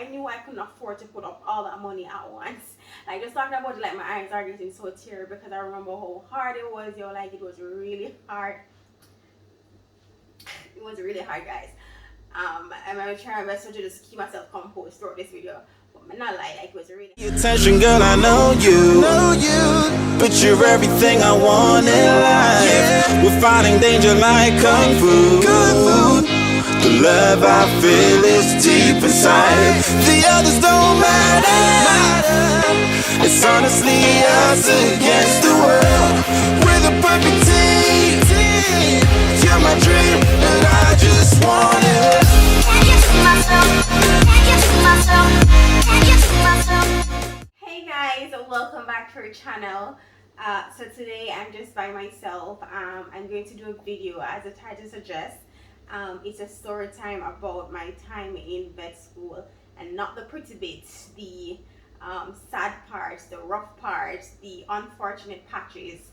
I knew I couldn't afford to put up all that money at once. Like, just talking about it, like, my eyes are getting so teary because I remember how hard it was, yo. Like, it was really hard. It was really hard, guys. And I'm trying my best to just keep myself composed throughout this video. But I'm not lie, like, it was really Attention, girl, I know you, but you're everything I want in life. We're fighting danger like kung fu. The love I feel is deep inside. The others don't matter. It's honestly us against the world. We're the perfect team. You're my dream, and I just want it. Can't get to myself. Can't get to myself. Can't get to myself. Hey guys, welcome back to our channel. So today I'm just by myself. I'm going to do a video as the title suggests. It's a story time about my time in vet school, and not the pretty bits, the sad parts, the rough parts, the unfortunate patches.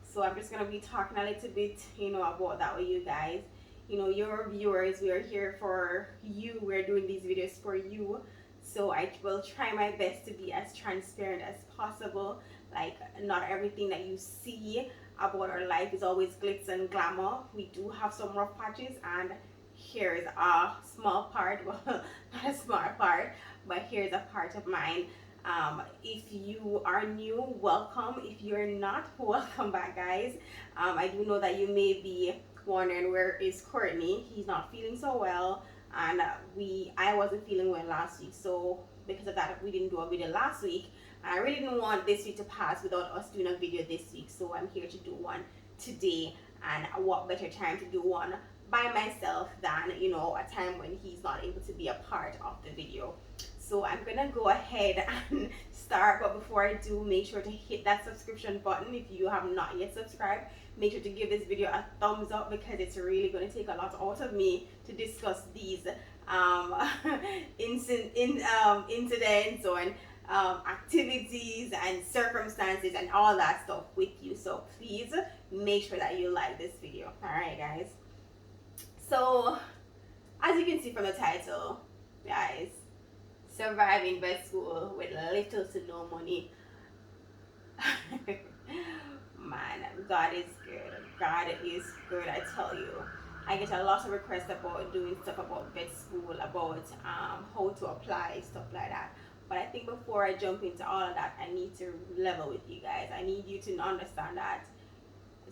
So I'm just gonna be talking a little bit, about that with you guys. Your viewers, we are here for you. We're doing these videos for you. So I will try my best to be as transparent as possible. Like, not everything that you see about our life is always glitz and glamour. We do have some rough patches, and here's a small part, well, not a small part, but here's a part of mine. If you are new, welcome. If you're not, welcome back, guys. I do know that you may be wondering, where is Courtney? He's not feeling so well, and I wasn't feeling well last week, so because of that we didn't do a video last week. I really didn't want this week to pass without us doing a video this week, so I'm here to do one today. And what better time to do one by myself than a time when he's not able to be a part of the video. So I'm gonna go ahead and start, but before I do, make sure to hit that subscription button if you have not yet subscribed. Make sure to give this video a thumbs up, because it's really going to take a lot out of me to discuss these incidents or activities and circumstances and all that stuff with you. So please make sure that you like this video. Alright, guys. So as you can see from the title, guys, surviving vet school with little to no money. Man, God is good. God is good, I tell you. I get a lot of requests about doing stuff about vet school, about how to apply, stuff like that. But I think before I jump into all of that, I need to level with you guys. I need you to understand that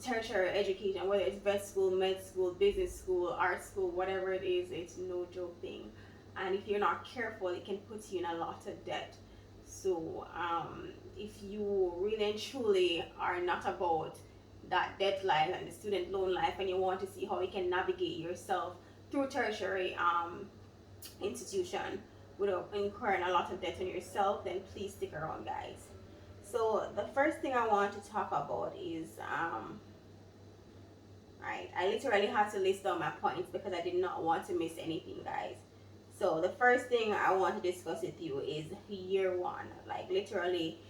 tertiary education, whether it's vet school, med school, business school, art school, whatever it is, it's no joke thing. And if you're not careful, it can put you in a lot of debt. So if you really and truly are not about that debt life and the student loan life, and you want to see how you can navigate yourself through tertiary institution without incurring a lot of debt on yourself, then please stick around, guys. So the first thing I want to talk about is right, I literally had to list down my points because I did not want to miss anything, guys. So the first thing I want to discuss with you is year one. Like, literally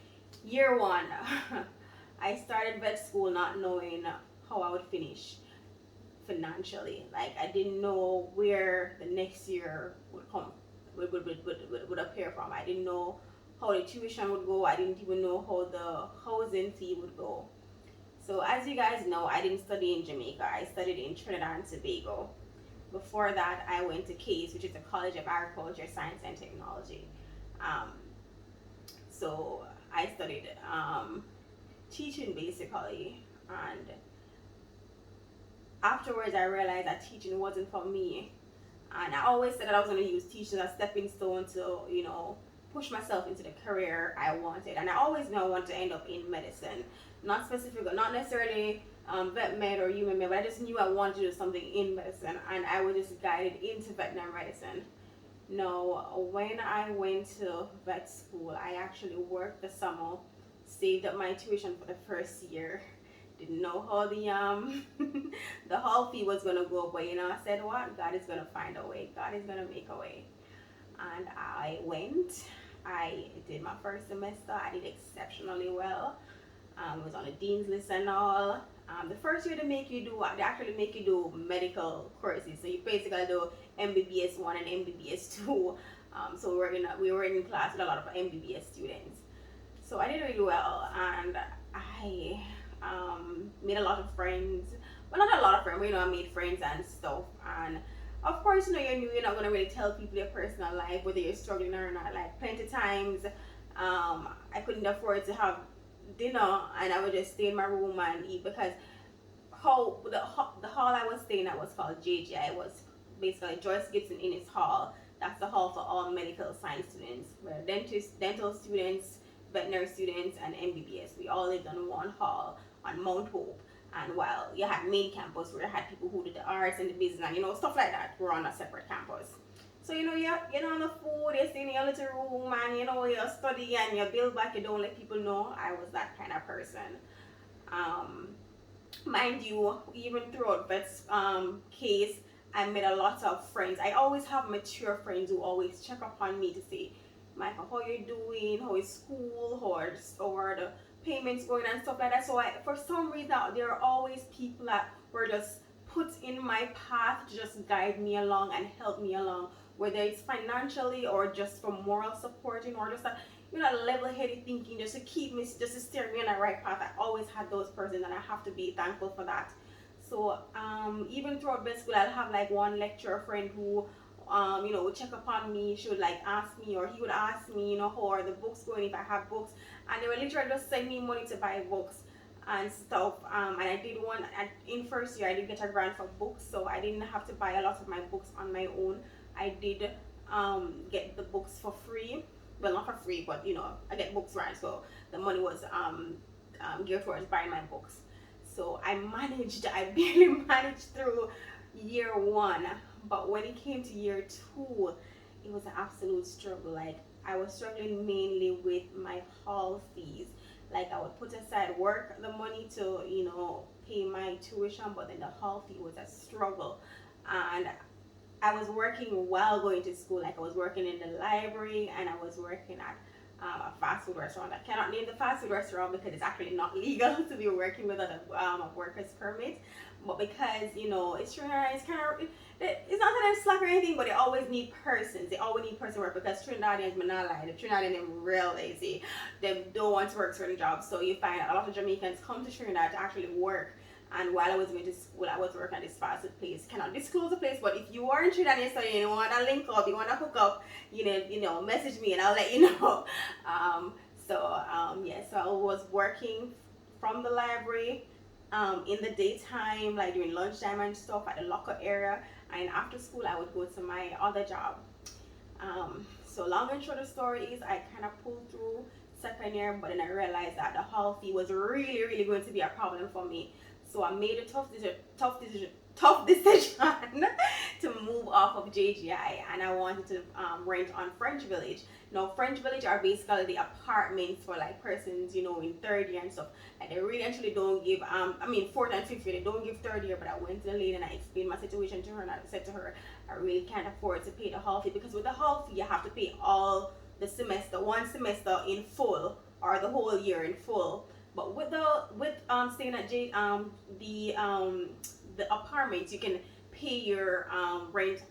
year one. I started vet school not knowing how I would finish financially. Like, I didn't know where the next year would appear from. I didn't know how the tuition would go. I didn't even know how the housing fee would go. So as you guys know, I didn't study in Jamaica. I studied in Trinidad and Tobago. Before that, I went to CASE, which is the College of Agriculture, Science and Technology. So I studied teaching, basically, and afterwards I realized that teaching wasn't for me. And I always said that I was going to use teaching as a stepping stone to, push myself into the career I wanted. And I always knew I wanted to end up in medicine. Not necessarily vet med or human med, but I just knew I wanted to do something in medicine, and I was just guided into veterinary medicine. Now, when I went to vet school, I actually worked the summer, saved up my tuition for the first year. Didn't know how the the hall fee was gonna go, but I said, what? God is gonna find a way. God is gonna make a way. And I went. I did my first semester. I did exceptionally well. It was on the dean's list and all. The first year they actually make you do medical courses. So you basically do MBBS 1 and MBBS 2. So we were in class with a lot of MBBS students. So I did really well, and I made a lot of friends. Well, not a lot of friends, but I made friends and stuff. And of course, you're not gonna really tell people your personal life, whether you're struggling or not. Like plenty times, I couldn't afford to have dinner, and I would just stay in my room and eat because the hall I was staying at was called JGI. It was basically Joyce Gibson Innes Hall. That's the hall for all medical science students, where dental students, veterinary students, and MBBS. We all lived on one hall on Mount Hope. And while you had main campus where you had people who did the arts and the business and stuff like that, were on a separate campus. So you're on the food, you're staying in your little room, and you study and you build back. You don't let people know. I was that kind of person. Mind you, even throughout Vet's case, I made a lot of friends. I always have mature friends who always check up on me to say, Michael, how you doing? How is school? How are the payments going and stuff like that. So for some reason, there are always people that were just put in my path to just guide me along and help me along, whether it's financially or just for moral supporting or just level-headed thinking, just to steer me on the right path. I always had those persons, and I have to be thankful for that. So even throughout med school, I'll have like one lecturer friend who would check upon me. She would ask me, or he would ask me, how are the books going, if I have books, and they would literally just send me money to buy books and stuff. And I did one in first year. I did get a grant for books, so I didn't have to buy a lot of my books on my own. I did get the books for free. Well, not for free, but I get books, right? So the money was geared towards buying my books. So I barely managed through year one. But when it came to year two, it was an absolute struggle. Like, I was struggling mainly with my hall fees. Like, I would put aside the money to, pay my tuition, but then the hall fee was a struggle. And I was working while going to school. Like, I was working in the library, and I was working at a fast food restaurant. I cannot name the fast food restaurant because it's actually not legal to be working without a worker's permit. But because it's Trinidad, it's not that I'm slack or anything, but they always need persons. They always need person work because Trinidadians, may not lie, the Trinidadians are real lazy. They don't want to work certain jobs. So you find a lot of Jamaicans come to Trinidad to actually work. And while I was going to school, I was working at this fast food place. Cannot disclose the place, but if you are in Trinidad and studying, you want to link up, you want to hook up, message me and I'll let you know. So I was working from the library in the daytime, like during lunchtime and stuff at the locker area. And after school, I would go to my other job. So long and short of the story is, I kind of pulled through second year, but then I realized that the hall fee was really, really going to be a problem for me. So I made a tough decision to move off of JGI, and I wanted to rent on French Village. Now, French Village are basically the apartments for like persons, in third year and stuff. And they really actually don't give, fourth and fifth year, they don't give third year. But I went to the lady and I explained my situation to her, and I said to her, I really can't afford to pay the hall fee, because with the hall fee, you have to pay all the semester, one semester in full, or the whole year in full. But with staying at the apartments, you can pay your rent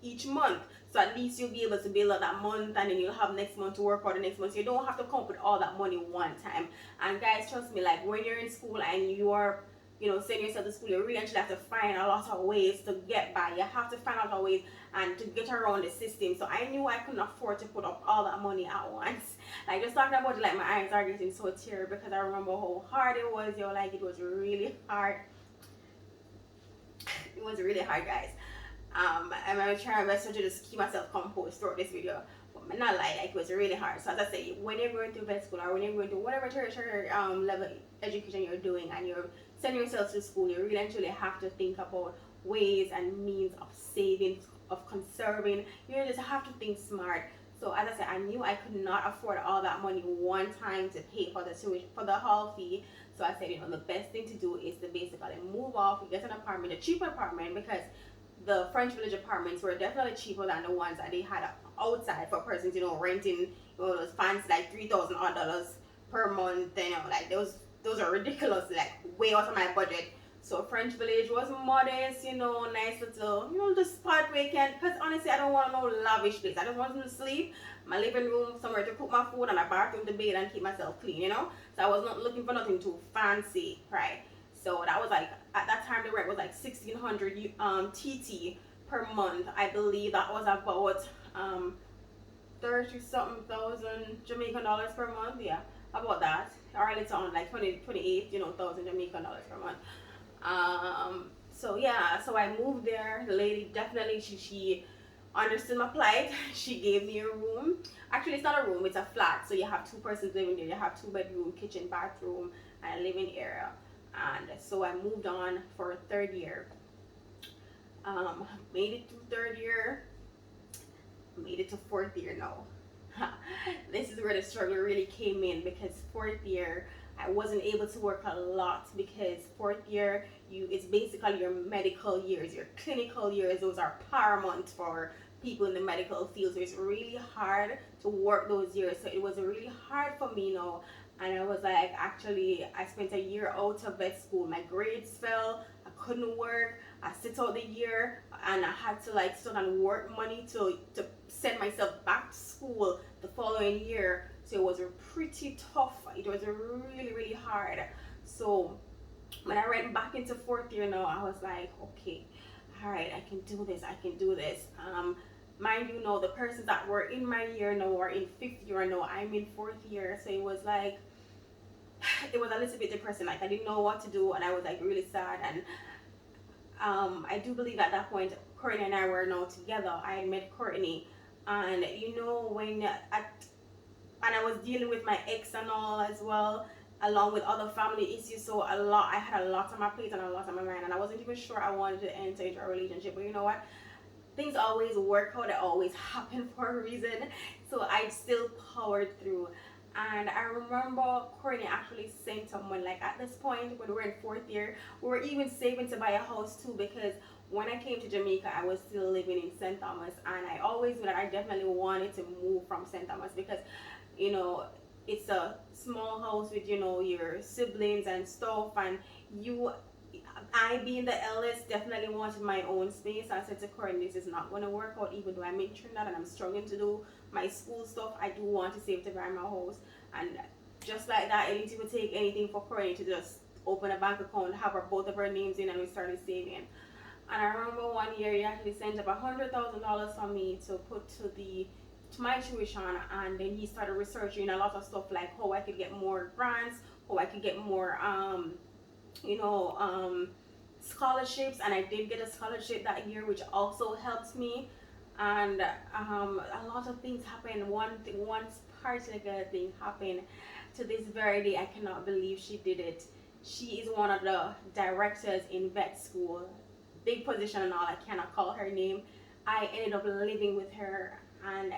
each month. So at least you'll be able to build up that month, and then you'll have next month to work for the next month. So you don't have to come up with all that money one time. And guys, trust me, like when you're in school and you are sending yourself to school, you really actually have to find a lot of ways to get by. You have to find a lot of ways and to get around the system. So I knew I couldn't afford to put up all that money at once. Like, just talking about it, like, my eyes are getting so teary because I remember how hard it was. Like, it was really hard. It was really hard, guys. I'm gonna try my best to just keep myself composed throughout this video. But I'm not lie, like, it was really hard. So as I say, when you're going to vet school, or when you're going to whatever tertiary level education you're doing, and you're sending yourself to school, you really actually have to think about ways and means of saving, of conserving. You just have to think smart. So as I said, I knew I could not afford all that money one time to pay for the tuition, for the hall fee. So I said, the best thing to do is to basically move off, get an apartment, a cheap apartment, because the French Village apartments were definitely cheaper than the ones that they had outside for persons, renting, those fancy like $3,000 per month. Like those are ridiculous, like way out of my budget. So French Village was modest, you know, nice little, you know, the spot where you can, because honestly, I don't want no lavish place. I just want to sleep, my living room, somewhere to cook my food, and a bathroom to bathe and keep myself clean, you know. So I was not looking for nothing too fancy, right? So that was like, at that time the rent was like 1,600 TT per month. I believe that was about 30 something thousand Jamaican dollars per month. Yeah, about that. Or it's on like 28, you know, thousand Jamaican dollars per month. So yeah, so I moved there. The lady definitely she understood my plight. She gave me a room. Actually, it's not a room, it's a flat. So you have two persons living there. You have 2 bedroom, kitchen, bathroom, and a living area. And so I moved on for a third year. Made it to third year. Made it to fourth year now. This is where the struggle really came in, because fourth year I wasn't able to work a lot, because fourth year it's basically your medical years, your clinical years. Those are paramount for people in the medical field, so it's really hard to work those years. So it was really hard for me now, and I was like, actually I spent a year out of vet school. My grades fell, I couldn't work, I sit out the year, and I had to like sit and work money to send myself back to school the following year. So it was pretty tough. It was really hard. So when I went back into fourth year now, I was like, okay, all right, I can do this. Mind you, know, the persons that were in my year now are in fifth year now. I'm in fourth year. So it was like, it was a little bit depressing. Like I didn't know what to do, and I was like really sad. And I do believe at that point Courtney and I were now together. I had met Courtney, and you know, and I was dealing with my ex and all as well, along with other family issues. So I had a lot on my plate and a lot on my mind, and I wasn't even sure I wanted to enter into a relationship. But you know what? Things always work out. They always happen for a reason. So I still powered through. And I remember Courtney actually sent someone, like at this point when we were in fourth year, we were even saving to buy a house too, because when I came to Jamaica, I was still living in St. Thomas, and I always knew that I definitely wanted to move from St. Thomas, because you know, it's a small house with, you know, your siblings and stuff, and I being the eldest definitely wanted my own space. I said to Corinne, this is not going to work out, even though I'm in Trinidad and I'm struggling to do my school stuff. I do want to save to buy my house. And just like that, it didn't even take anything for Corinne to just open a bank account, have both of her names in, and we started saving. And I remember one year he actually sent up $100,000 for me to put to my tuition, and then he started researching a lot of stuff, like how I could get more grants, how I could get more scholarships. And I did get a scholarship that year, which also helped me. And a lot of things happened. One particular thing happened. To this very day, I cannot believe she did it. She is one of the directors in vet school, big position and all. I cannot call her name. I ended up living with her, and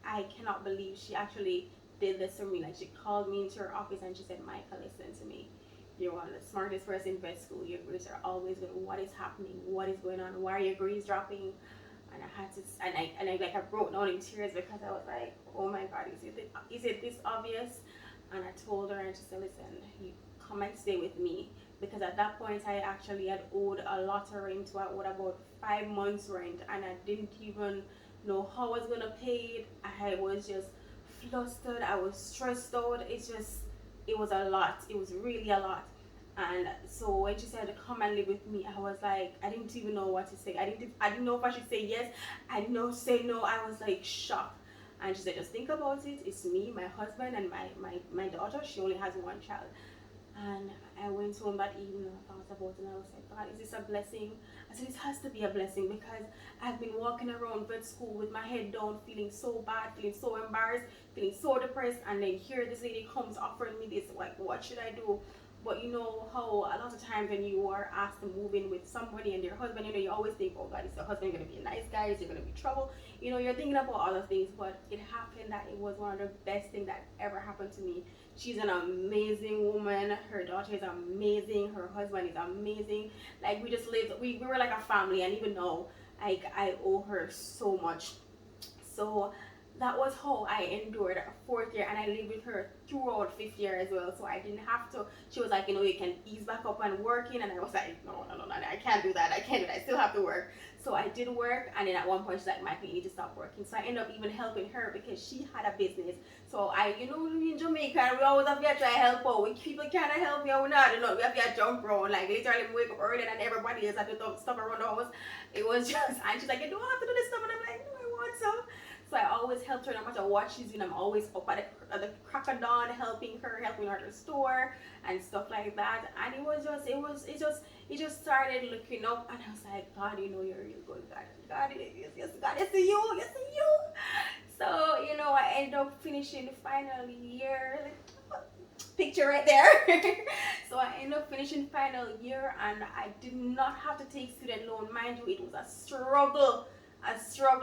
I cannot believe she actually did this to me. Like, she called me into her office and she said, Michael, listen to me. You're one of the smartest person in vet school. Your grades are always good. What is happening? What is going on? Why are your grades dropping? And I had to, and I broke down in tears, because I was like, oh my God, is it this obvious? And I told her, and she said, listen, you come and stay with me. Because at that point, I actually had owed a lot of rent. So I owed about 5 months rent, and I didn't even know how I was gonna pay it. I was just flustered. I was stressed out. It was a lot. It was really a lot. And so when she said to come and live with me, I was like, I didn't even know what to say. I didn't know if I should say yes. I didn't know say no. I was like shocked. And she said, just think about it. It's me, my husband, and my daughter. She only has one child. And I went home that evening, I thought about it, and I was like, God, is this a blessing? I said, it has to be a blessing, because I've been walking around vet school with my head down, feeling so bad, feeling so embarrassed, feeling so depressed, and then here this lady comes offering me this, like, what should I do? But you know how a lot of times when you are asked to move in with somebody and their husband, you know, you always think, oh God, is the husband going to be a nice guy? Is he going to be trouble? You know, you're thinking about other things, but it happened that it was one of the best things that ever happened to me. She's an amazing woman. Her daughter is amazing. Her husband is amazing. Like, we just lived, we were like a family, and even now, like, I owe her so much. So that was how I endured fourth year, and I lived with her throughout fifth year as well. So I didn't have to. She was like, you can ease back up and working, and I was like, no, I can't do that. I can't do that. I still have to work. So I did work, and then at one point she's like, Michael, you need to stop working. So I ended up even helping her because she had a business. So in Jamaica, we always have to try to help out. When people can't help you, we not, we have to jump around. Like literally, wake up early, and everybody else have to do stuff around the house. It was just, and she's like, you don't have to do this stuff, and I'm like, no, I want some. So I always helped her no matter what she's doing. I'm always up at the crack of dawn helping her at the store and stuff like that. And it just started looking up, and I was like, God, you're real good, God. God, yes, God, yes to you. So, I ended up finishing the final year. Picture right there. So I ended up finishing final year, and I did not have to take student loan. Mind you, it was a struggle,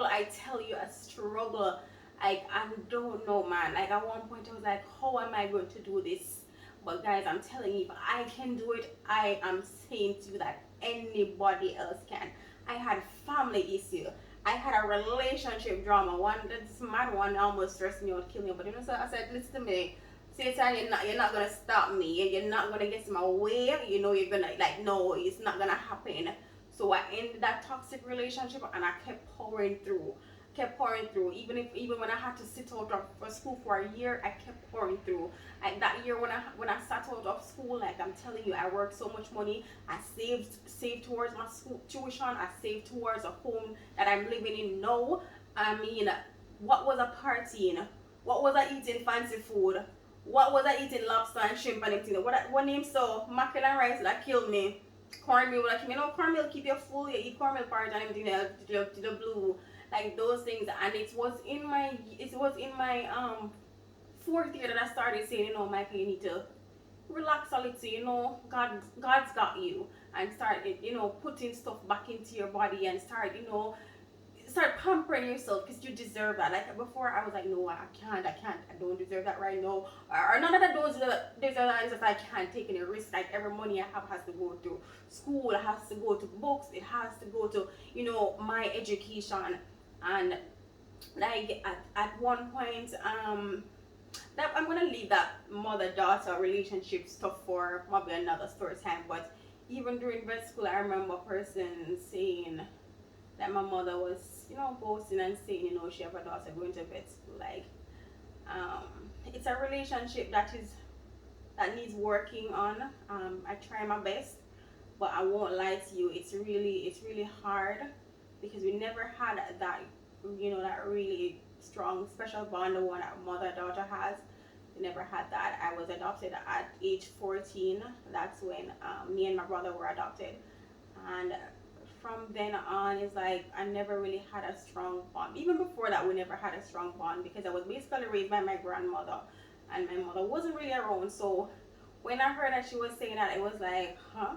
I tell you, a struggle. Like, I don't know, man. Like, at one point I was like, how am I going to do this? But guys, I'm telling you, if I can do it, I am saying to you that anybody else can. I had family issue. I had a relationship drama. This mad one almost stressed me out, killed me. But so I said, listen to me. Satan, you're not gonna stop me. You're not gonna get in my way. You're gonna no, it's not gonna happen. So I ended that toxic relationship, and I kept pouring through. Even when I had to sit out of school for a year, I kept pouring through. Like that year when I sat out of school, like I'm telling you, I worked so much money. I saved towards my school tuition. I saved towards a home that I'm living in now. I mean, what was I partying? What was I eating fancy food? What was I eating lobster and shrimp and everything? What name so mackerel and rice that killed me? Cornmeal that killed me. Cornmeal keep you full. You eat cornmeal porridge and everything to the blue, like those things. And it was in my fourth year that I started saying, Michael, you need to relax a little. God's got you, and start putting stuff back into your body, and start pampering yourself, because you deserve that. Like before, I was like, no, I can't, I don't deserve that right now. Or not that I don't deserve that, it's just I can't take any risk. Like every money I have has to go to school, it has to go to books, it has to go to, my education. And like at one point, that I'm gonna leave that mother-daughter relationship stuff for maybe another story time. But even during vet school, I remember a person saying that my mother was, boasting and saying, she have a daughter going to vet school. Like, it's a relationship that needs working on. I try my best, but I won't lie to you, it's really hard, because we never had that, that really strong special bond, the one that mother-daughter has. We never had that. I was adopted at age 14. That's when me and my brother were adopted. And from then on, it's like I never really had a strong bond. Even before that, we never had a strong bond, because I was basically raised by my grandmother, and my mother wasn't really around. So when I heard that she was saying that, it was like, huh?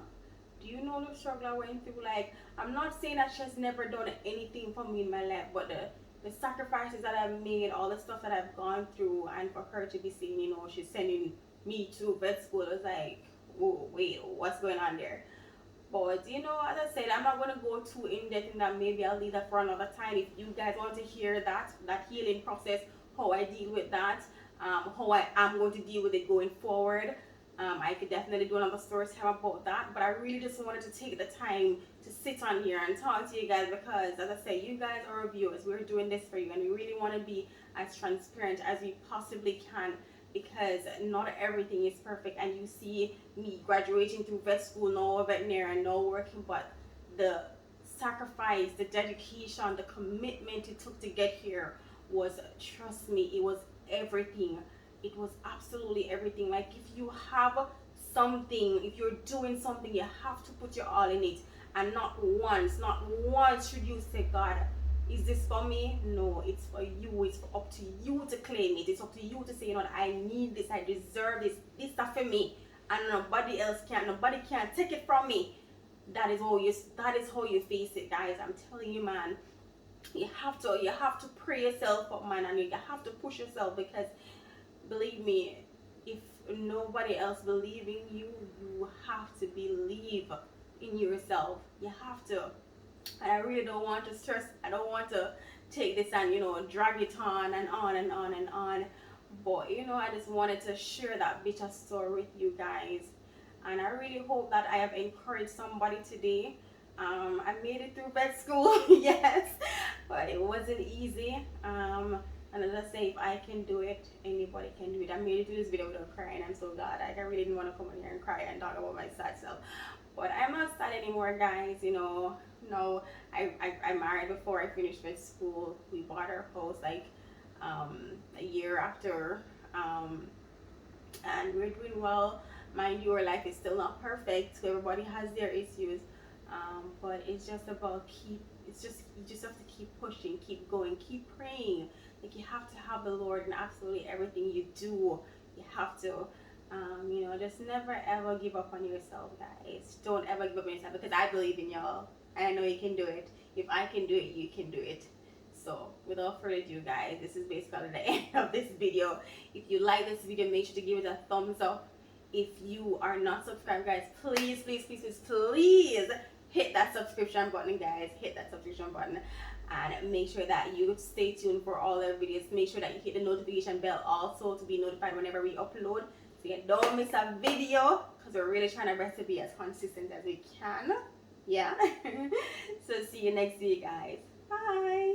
Do you know the struggle I went through? Like, I'm not saying that she has never done anything for me in my life, but the sacrifices that I've made, all the stuff that I've gone through, and for her to be saying, she's sending me to vet school, it was like, whoa, wait, what's going on there? But, as I said, I'm not going to go too in depth in that. Maybe I'll leave that for another time. If you guys want to hear that healing process, how I deal with that, how I am going to deal with it going forward, I could definitely do another story time about that. But I really just wanted to take the time to sit on here and talk to you guys, because, as I said, you guys are our viewers. We're doing this for you, and we really want to be as transparent as we possibly can, because not everything is perfect. And you see me graduating through vet school, now a veterinarian, now working, but the sacrifice, the dedication, the commitment it took to get here was, trust me, it was everything. It was absolutely everything. Like, if you have something, if you're doing something, you have to put your all in it. And not once should you say, God, is this for me? No, it's for you. It's up to you to claim it. It's up to you to say, I need this, I deserve this. This stuff for me, and nobody can take it from me. That is how you face it, guys. I'm telling you, man. You have to pray yourself up, man, and you have to push yourself, because believe me, if nobody else believes in you, you have to believe in yourself. You have to. And I really don't want to stress. I don't want to take this and drag it on and on and on and on. But I just wanted to share that bit of story with you guys, and I really hope that I have encouraged somebody today. I made it through vet school, yes, but it wasn't easy. And as I say, if I can do it, anybody can do it. I made it through this video without crying. I'm so glad. Like, I really didn't want to come in here and cry and talk about my sad self. But I'm not sad anymore, guys. No, I married before I finished vet school. We bought our house like a year after, and we're doing well. Mind you, our life is still not perfect. So everybody has their issues. But it's just about you just have to keep pushing, keep going, keep praying. Like, you have to have the Lord in absolutely everything you do. You have to, just never ever give up on yourself, guys. Don't ever give up on yourself, because I believe in y'all. And I know you can do it. If I can do it, you can do it. So without further ado, guys, this is basically the end of this video. If you like this video, make sure to give it a thumbs up. If you are not subscribed, guys, please hit that subscription button, guys. Hit that subscription button, and make sure that you stay tuned for all our videos. Make sure that you hit the notification bell also to be notified whenever we upload, so you don't miss a video, because we're really trying our best to be as consistent as we can. Yeah. So see you next week, guys. Bye.